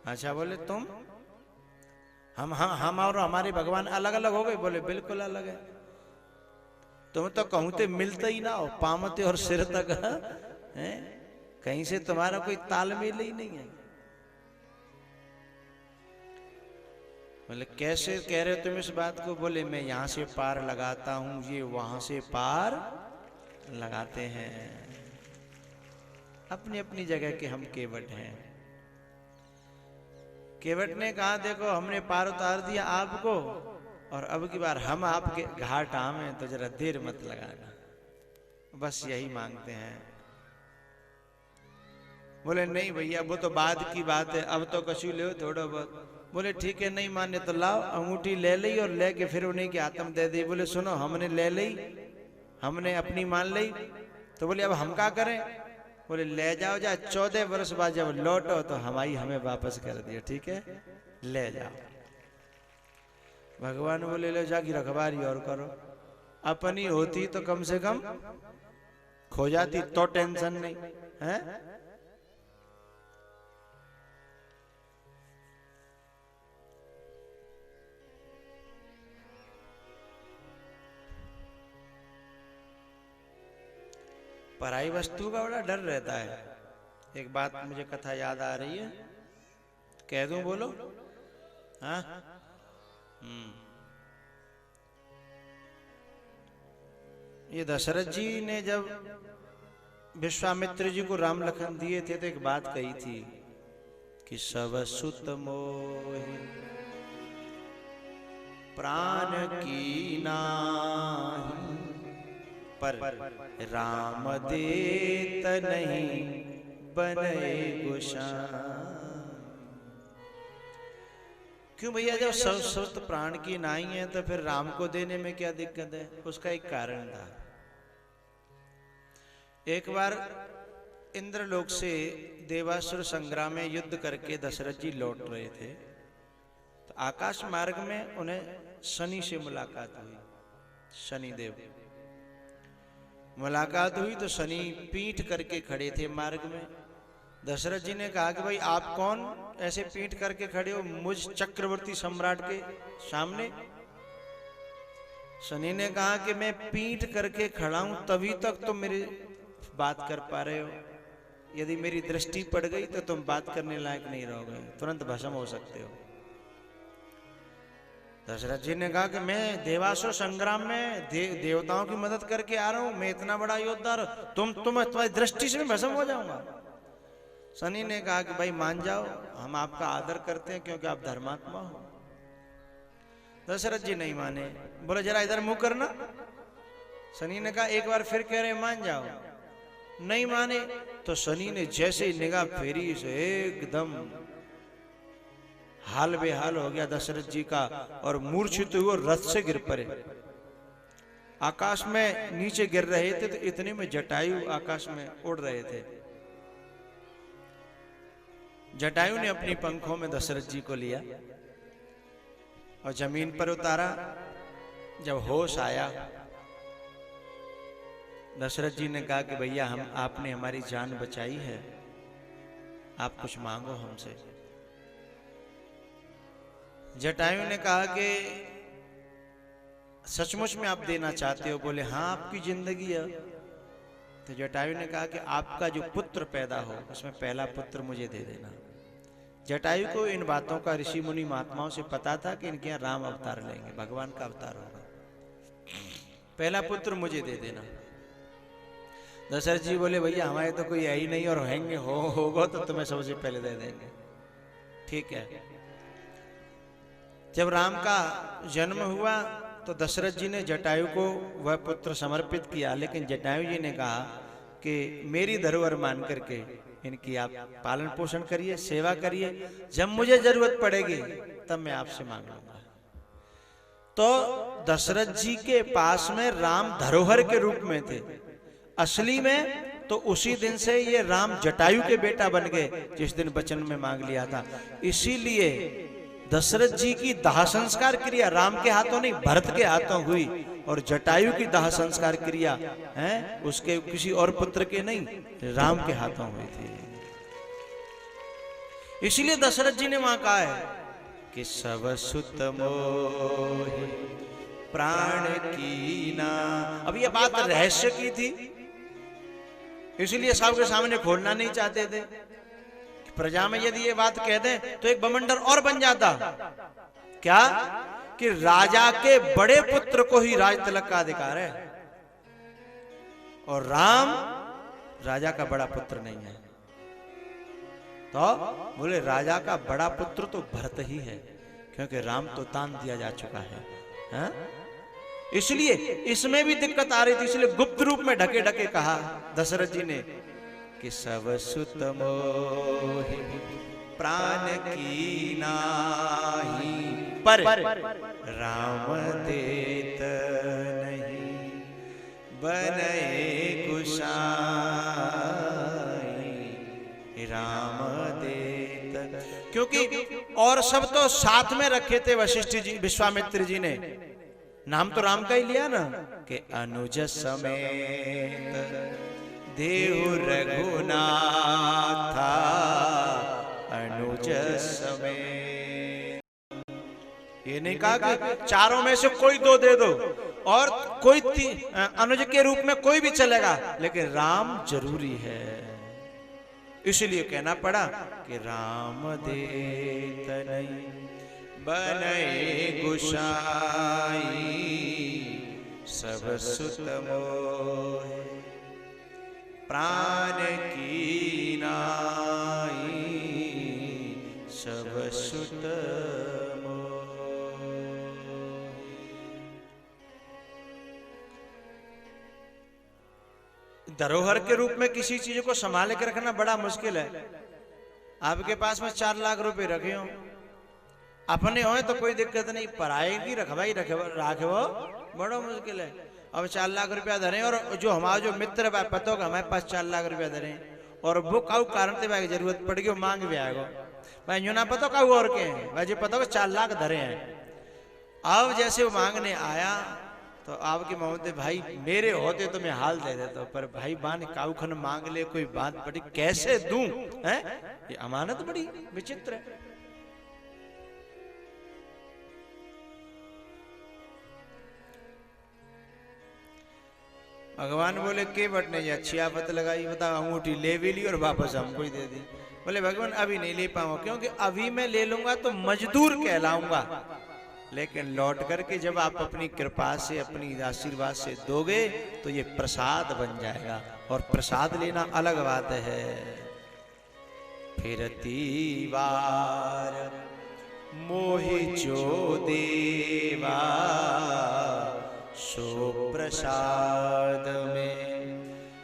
अच्छा बोले तुम, हम और हमारे भगवान अलग अलग हो गए? बोले बिल्कुल अलग है। तुम तो कहूं ते मिलते ही ना हो, पामते और सिर तक है, कहीं से तुम्हारा कोई तालमेल ही नहीं है। बोले कैसे कह रहे हो तुम इस बात को? बोले मैं यहां से पार लगाता हूं, ये वहां से पार लगाते हैं। अपनी अपनी जगह के हम केवट हैं। केवट ने कहा देखो हमने पार उतार दिया आपको, और अब की बार हम आपके घाट आवे तो जरा देर मत लगाना, बस यही मांगते हैं। बोले नहीं भैया वो तो बाद की बात है, अब तो कछु ले थोड़ा बहुत। बोले ठीक है नहीं माने तो लाओ। अंगूठी ले ली और लेके फिर उन्हीं के हाथ में दे दी। बोले सुनो हमने ले ली, हमने अपनी मान ली, तो बोले अब हम क्या करें? बोले ले जाओ, जा 14 वर्ष बाद जब लौटो तो हमें वापस कर दिया, ठीक है ले जाओ। भगवान बोले ले जाके रखवारी और करो, अपनी होती तो कम से कम खो जाती तो टेंशन नहीं है। पराई वस्तु का बड़ा डर रहता है। एक बात मुझे कथा याद आ रही है, कह दूं? बोलो। हाँ ये दशरथ जी ने जब विश्वामित्र जी को राम लखन दिए थे तो एक बात कही थी कि सब सुत मोहि प्राण की नाहि, पर राम देत नहीं बने गोसाई। क्यों भैया जब स्वस्थ प्राण की नाई है तो फिर राम को देने में क्या दिक्कत है? उसका एक कारण था। एक बार इंद्रलोक से देवासुर संग्राम में युद्ध करके दशरथ जी लौट रहे थे, तो आकाश मार्ग में उन्हें शनि से मुलाकात हुई। शनि देव मुलाकात हुई तो शनि पीठ करके खड़े थे मार्ग में। दशरथ जी ने कहा कि भाई आप कौन ऐसे पीठ करके खड़े हो मुझ चक्रवर्ती सम्राट के सामने? शनि ने कहा कि मैं पीठ करके खड़ा हूं तभी तक तुम मेरी बात कर पा रहे हो, यदि मेरी दृष्टि पड़ गई तो तुम बात करने लायक नहीं रहोगे, तुरंत भस्म हो सकते हो। दशरथ जी ने कहा कि मैं देवासुर संग्राम में देवताओं की मदद करके आ रहा हूं, मैं इतना बड़ा योद्धा, तुम्हारी दृष्टि से मैं भस्म हो जाऊंगा। शनि ने कहा कि भाई मान जाओ, हम आपका आदर करते हैं क्योंकि आप धर्मात्मा हो। दशरथ जी नहीं माने, बोले जरा इधर मुंह करना। शनि ने कहा एक बार फिर कह रहे मान जाओ, नहीं माने। तो शनि ने जैसे ही निगाह फेरी से एकदम हाल बेहाल हो गया दशरथ जी का, और मूर्छित हुए रथ से गिर पड़े। आकाश में नीचे गिर रहे थे तो इतने में जटायु आकाश में उड़ रहे थे। जटायु ने अपनी पंखों में दशरथ जी को लिया और जमीन पर उतारा। जब होश आया दशरथ जी ने कहा कि भैया आपने हमारी जान बचाई है, आप कुछ मांगो हमसे। जटायु ने कहा कि सचमुच में आप देना चाहते हो? बोले हाँ आपकी जिंदगी है। तो जटायु ने कहा कि आपका जो पुत्र पैदा हो उसमें पहला पुत्र मुझे दे देना। जटायु को इन बातों का ऋषि मुनि महात्माओं से पता था कि इनके यहाँ राम अवतार लेंगे, भगवान का अवतार होगा, पहला पुत्र मुझे दे देना। दशरथ जी बोले भैया हमारे तो कोई है ही नहीं, और होंगे होगा तो तुम्हें सबसे पहले दे देंगे। ठीक है। जब राम का जन्म हुआ तो दशरथ जी ने जटायु को वह पुत्र समर्पित किया, लेकिन जटायु जी ने कहा कि मेरी धरोहर मान करके इनकी आप पालन पोषण करिए, सेवा करिए, जब मुझे जरूरत पड़ेगी तब मैं आपसे मांग लूंगा। तो दशरथ जी के पास में राम धरोहर के रूप में थे। असली में तो उसी दिन से ये राम जटायु के बेटा बन गए जिस दिन वचन में मांग लिया था। इसीलिए दशरथ जी की दाह संस्कार क्रिया राम के हाथों नहीं भरत के हाथों हुई, और जटायु की दाह संस्कार क्रिया है उसके किसी और पुत्र के नहीं, राम के हाथों हुई थी। इसीलिए दशरथ जी ने वहां कहा है कि सब सुत मोहि प्राण कीना। अब ये बात रहस्य की थी, इसलिए सबके सामने खोलना नहीं चाहते थे। प्रजा में यदि ये बात कह दें तो एक बमंडर और बन जाता। क्या कि राजा के बड़े पुत्र को ही राज तिलक का अधिकार है, और राम राजा का बड़ा पुत्र नहीं है। तो बोले राजा का बड़ा पुत्र तो भरत ही है, क्योंकि राम तो तान दिया जा चुका है, हा? इसलिए इसमें भी दिक्कत आ रही थी। इसलिए गुप्त रूप में ढके ढके कहा दशरथ जी ने कि सब सुत मोहि प्राण की नाही, पर राम देत नहीं बनए गुसाई, राम देत। क्योंकि और सब तो साथ में रखे थे वशिष्ठ जी, विश्वामित्र जी ने, नाम तो राम का ही लिया ना कि अनुज समेत देहु रघुनाथ, अनुज समेत। ये नहीं कहा कि चारों में से कोई दो दे दो और कोई अनुज के रूप में कोई भी चलेगा, लेकिन राम जरूरी है। इसलिए कहना पड़ा कि राम देत नहीं बनए गुसाई, सब सुत मोहि प्राण की नाई, सब सुत मोहि। धरोहर के रूप में किसी चीज को संभाल के रखना बड़ा मुश्किल है। आपके पास में 4 लाख रुपए रखे हो, अपने हो तो कोई दिक्कत नहीं, पराये की रखवाई राखे वो बड़ा मुश्किल है। अब 4 लाख रुपया धरे और जो हमारा जो मित्र पता होगा हमारे पास 4 लाख रुपया धरे और वो काऊ कारण से भाई जरूरत पड़ गई मांग भी आएगा भाई, यूं ना पता काऊ और के हैं भाई, पता हो 4 लाख धरे हैं। अब जैसे वो मांगने आया तो आपके मोहम्मद भाई मेरे होते तो मैं हाल दे देता, पर भाई बान काऊ खन मांग ले, कोई बात बड़ी कैसे दूं है, ये अमानत बड़ी विचित्र है। भगवान बोले के बटने अच्छी आफत लगाई, बता अंगूठी ले भी ली और वापस हमको ही दे दी। बोले भगवान अभी नहीं ले पाऊंगा, क्योंकि अभी मैं ले लूंगा तो मजदूर कहलाऊंगा, लेकिन लौट करके जब आप अपनी कृपा से अपनी आशीर्वाद से दोगे तो ये प्रसाद बन जाएगा, और प्रसाद लेना अलग बात है। फिरती बार मोहि जो देवा, सो प्रसाद में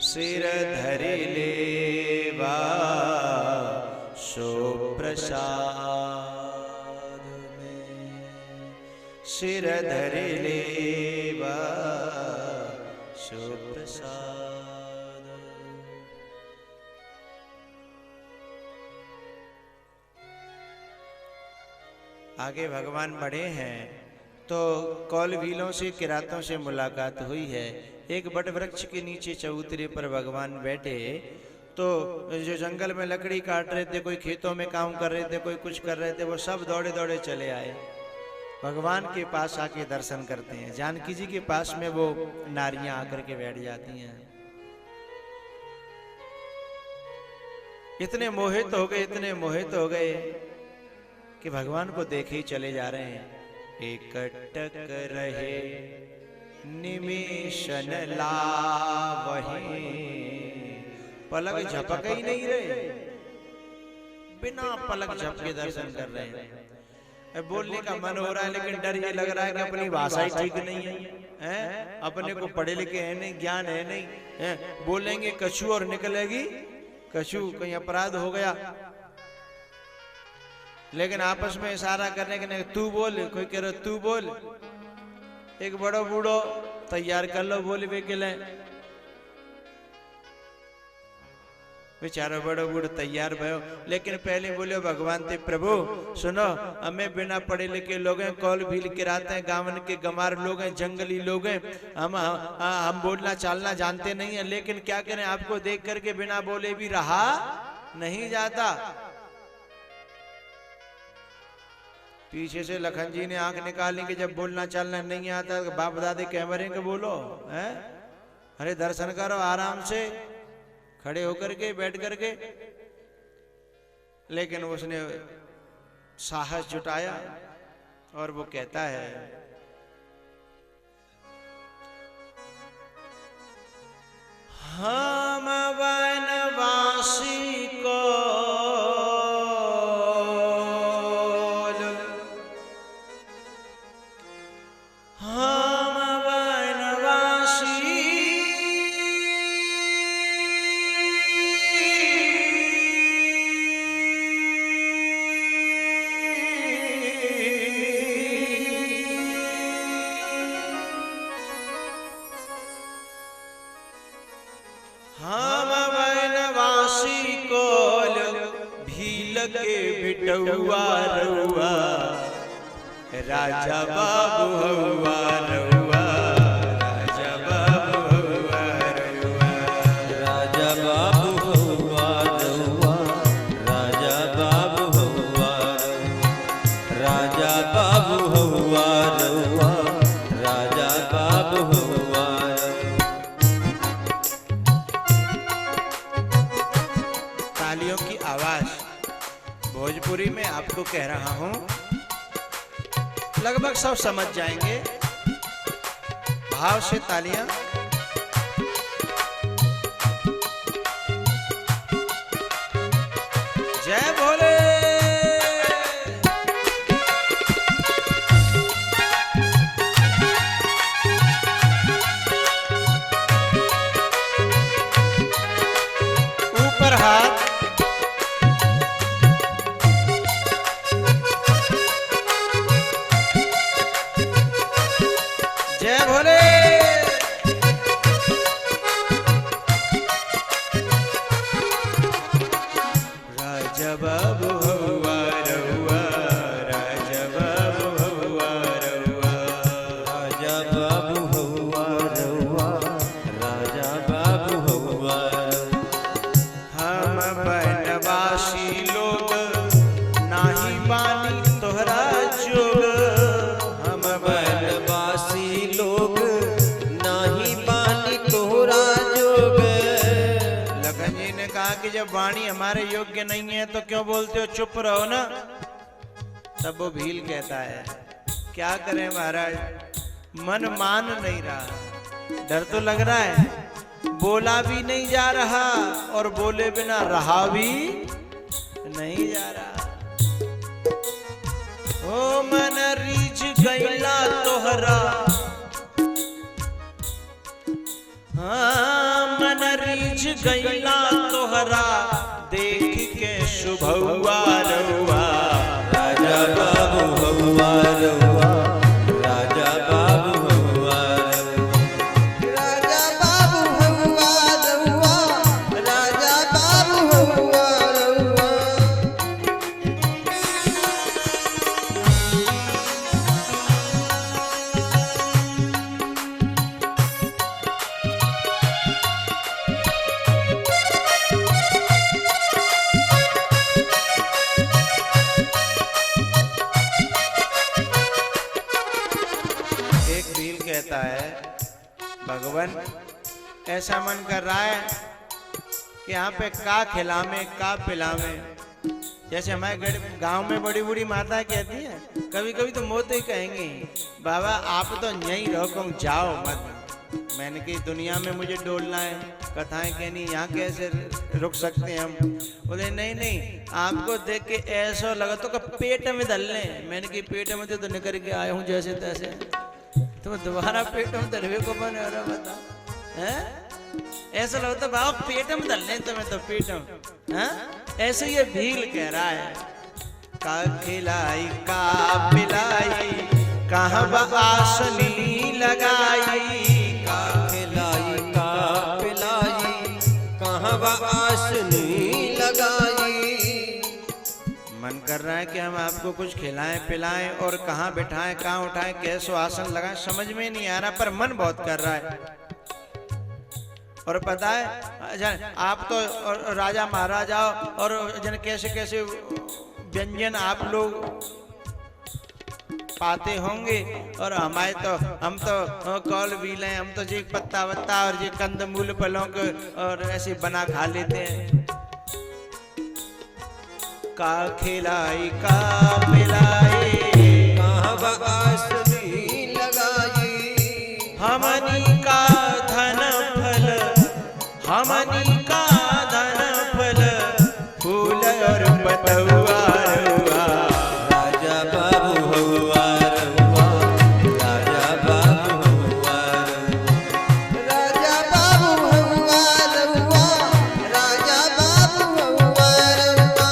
सिर धरि लेवा, सो प्रसाद में सिर धरि लेवा, सो प्रसाद। आगे भगवान बढ़े हैं तो कौलवीलों से किरातों से मुलाकात हुई है। एक बट वृक्ष के नीचे चबूतरे पर भगवान बैठे, तो जो जंगल में लकड़ी काट रहे थे, कोई खेतों में काम कर रहे थे, कोई कुछ कर रहे थे, वो सब दौड़े दौड़े चले आए, भगवान के पास आके दर्शन करते हैं। जानकी जी के पास में वो नारियां आकर के बैठ जाती हैं। इतने मोहित हो गए, इतने मोहित हो गए कि भगवान को देखे ही चले जा रहे हैं। एकटक रहे निमेशन लावहि, पलक झपक ही नहीं रहे, बिना पलक झपके दर्शन कर रहे हैं। बोलने का मन हो रहा है, लेकिन डर ये लग रहा है कि अपनी भाषा ही ठीक नहीं है, अपने को पढ़े लिखे है नहीं, ज्ञान है नहीं, बोलेंगे कछू और निकलेगी कछू, कहीं अपराध हो गया। लेकिन आपस में इशारा करने के नहीं, तू बोल, कोई कह रहा तू बोल, एक बड़ो बूढ़ो तैयार कर लो बोल भी के लिए, बेचारा बड़ो बूढ़ो तैयार भयो। लेकिन पहले बोले भगवान थे प्रभु सुनो, हमें बिना पढ़े लिखे लोग हैं, कौल भील किराते हैं, गावन के गमार लोग हैं, जंगली लोग हैं, हम बोलना चालना जानते नहीं है, लेकिन क्या करें आपको देख करके बिना बोले भी रहा नहीं जाता। पीछे से लखन जी ने आंख निकाली कि जब बोलना चलना नहीं आता तो बाप दादे कैमरे के बोलो हैं। अरे दर्शन करो आराम से खड़े होकर के बैठ करके। लेकिन उसने साहस जुटाया और वो कहता है, हम वनवासी को के बिटौआ रउआ राजा बाबू हौआ रउआ राजा बाबू हौआ रउआ राजा बाबू हौआ रउआ राजा बाबू हौआ राजा बाबू हौआ रउआ राजा बाबू हौआ। तालियों की आवाज भोजपुरी में आपको कह रहा हूं, लगभग सब समझ जाएंगे। भाव से तालियां। जय भोले। ऊपर हाथ। जय भोले। राजा बाबू हौआ रउआ राजा बाबू हौआ रउआ राजा बाबू हौआ रउआ राजा बाबू हौआ। हम बनवासी लोग नाही बानी तोहरा जोग। हम बनवासी लोग नाही बानी तोहरा जोग। लखन जी ने कहा कि जब वाणी हमारे योग्य नहीं है तो क्यों बोलते हो, चुप रहो ना। तब वो भील कहता है, क्या करें महाराज, मन मान नहीं रहा। डर तो लग रहा है, बोला भी नहीं जा रहा और बोले बिना रहा भी नहीं जा रहा। ओ मन रीझ गईला तोहरा, हाँ मन रीझ गईला तोहरा, देख के शुभौआ रउआ राजा बाबू हौआ रउआ राजा बाबू हौआ राजा बाबू हौआ रउआ राजा बाबू हौआ रउआ। एक भील कहता है, भगवान ऐसा मन कर रहा है कि यहाँ पे का खिलावे का पिलावे। जैसे हमारे गांव में बड़ी बूढ़ी माता कहती है, कभी कभी तो मोते ही कहेंगे, बाबा आप तो यहीं रहो, कहूँ जाओ मत। मैंने कही दुनिया में मुझे डोलना है, कथाएं कहनी, यहाँ कैसे रुक सकते हैं हम। बोले नहीं नहीं, आपको देख के ऐसा लगा तो पेट में धल लें। मैंने कही पेट में तो निकल के आया हूँ जैसे तैसे, तो दोबारा पेट में धरवे को बने हो रहा, बता है? ऐसा लगता बाबा पेट में धल लें तुम्हें तो पेट में, हाँ? ऐसे ये भील कह रहा है, का खिलाई का पिलाई कहाँ आसनी लगाई, का खिलाई का पिलाई कहाँ आसनी लगाई। मन कर रहा है कि हम आपको कुछ खिलाएं पिलाएं और कहाँ बिठाएं कहाँ उठाएं कैसे आसन लगाएं, समझ में नहीं आ रहा, पर मन बहुत कर रहा है। और पता है आप तो राजा महाराजा और जन कैसे कैसे व्यंजन आप लोग पाते होंगे। और हमारे तो हम तो कॉल व्हील हैं, हम तो जी पत्ता वत्ता और ये कंद मूल फलों को और ऐसे बना खा लेते हैं। का खिलाई का पिलाई कहवा आसनी लगाई, हमनी का धन फल, हमनी का धन फल, फूल और पतुआ रुआ। राजा बाबू हौवा रउआ, राजा बाबू हौवा रउआ, राजा बाबू हौवा रउआ, राजा बाबू हौवा रउआ।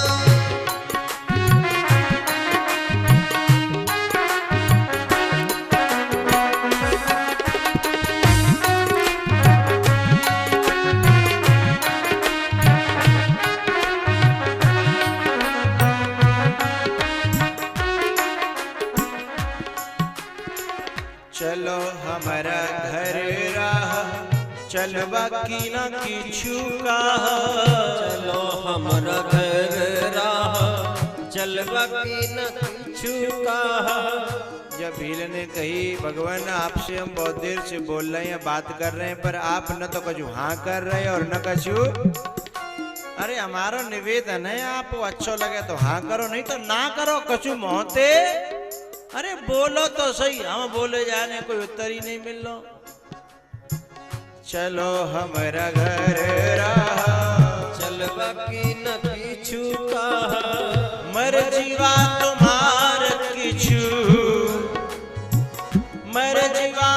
चलो हमारा घर राह, चलवा की न किछु काह। चलो हमरा घर राह, चलवा की न किछु काह। जब भील ने कही भगवान आपसे हम बहुत देर से बोल रहे हैं, बात कर रहे हैं, पर आप न तो कछु हाँ कर रहे और न कछु। अरे हमारा निवेदन है, आपको अच्छा लगे तो हाँ करो, नहीं तो ना करो, कछु मोहते। अरे बोलो तो सही, हम बोले जाने कोई उत्तर ही नहीं मिल लो। चलो हमारा घर रहा, चलवा की न किछु काह। मर जीवा तुम्हार किछु, मर जीवा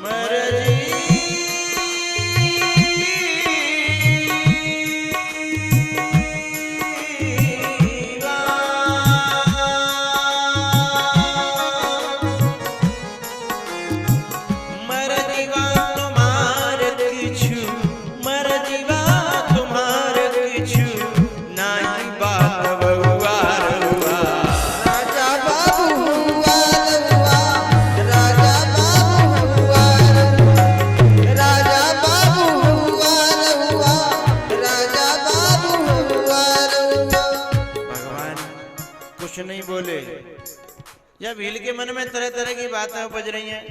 मर नहीं बोले। या भील के मन में तरह तरह की बातें उपज रही हैं।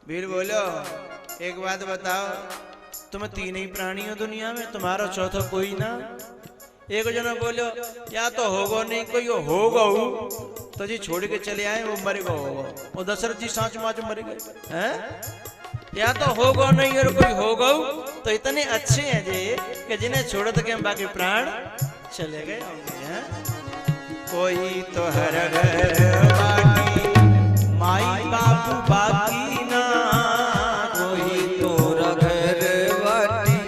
भील बोलो एक बात बताओ, तुम तीन ही प्राणी हो दुनिया में, तुम्हारा चौथा कोई ना। एक जना बोलो या तो होगो नहीं कोई, होगो तो जी छोड़ के चले आए, वो मर गो होगो। वो दशरथ जी सांच माच मर गए हैं। या तो होगो नहीं और कोई होगो, तो इतने अच्छे हैं जे कि जिन्हें छोड़ के हम बाकी प्राण चले गए होंगे हैं। कोई तो हर घर बाकी, माई बापू बाकी ना। कोई तोरा घर बाटी,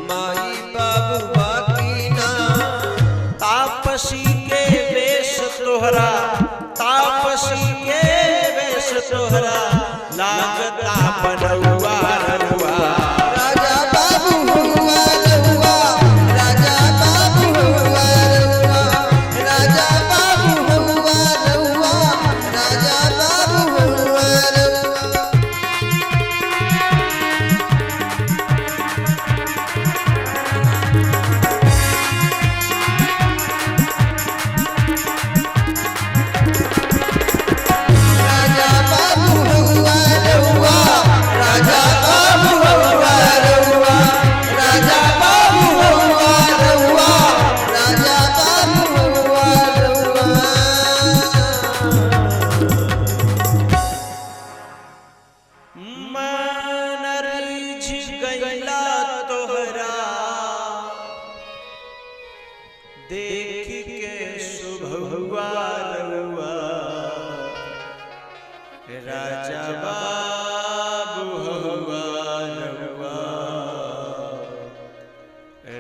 माई बाबू बाकी ना। तापसी के वेश तोहरा, तापसी के वेश तोहरा, लागता बनौआ रनुआ। राजा बाबू हौवा रउआ, राजा बाबू हौवा रउआ, राजा बाबू हौवा रउआ, राजा बाबू हौवा रउआ। राजा बाबू हौवा रउआ, राजा बाबू हौवा रउआ, राजा बाबू हौवा रउआ, राजा बाबू हौवा रउआ। मन रिझ गइला तोहरा, देख के शुभहुआ रउआ। राजा बाबू हौवा रउआ,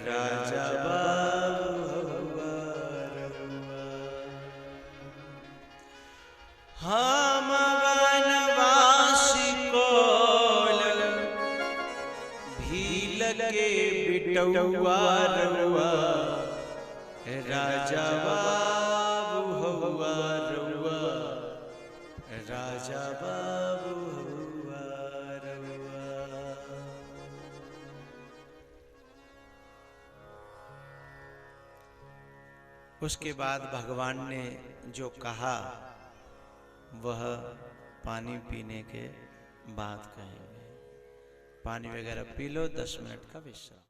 राजा बाबू हौवा रउआ। हम वनवासी कोल, भील के बिटौआ रउआ। राजा बाबू हौवा रउआ, राजा बाबू हौवा रउआ। उसके बाद भगवान ने जो कहा वह पानी पीने के बाद कहेंगे। पानी वगैरह पी लो, 10 मिनट का विश्राम।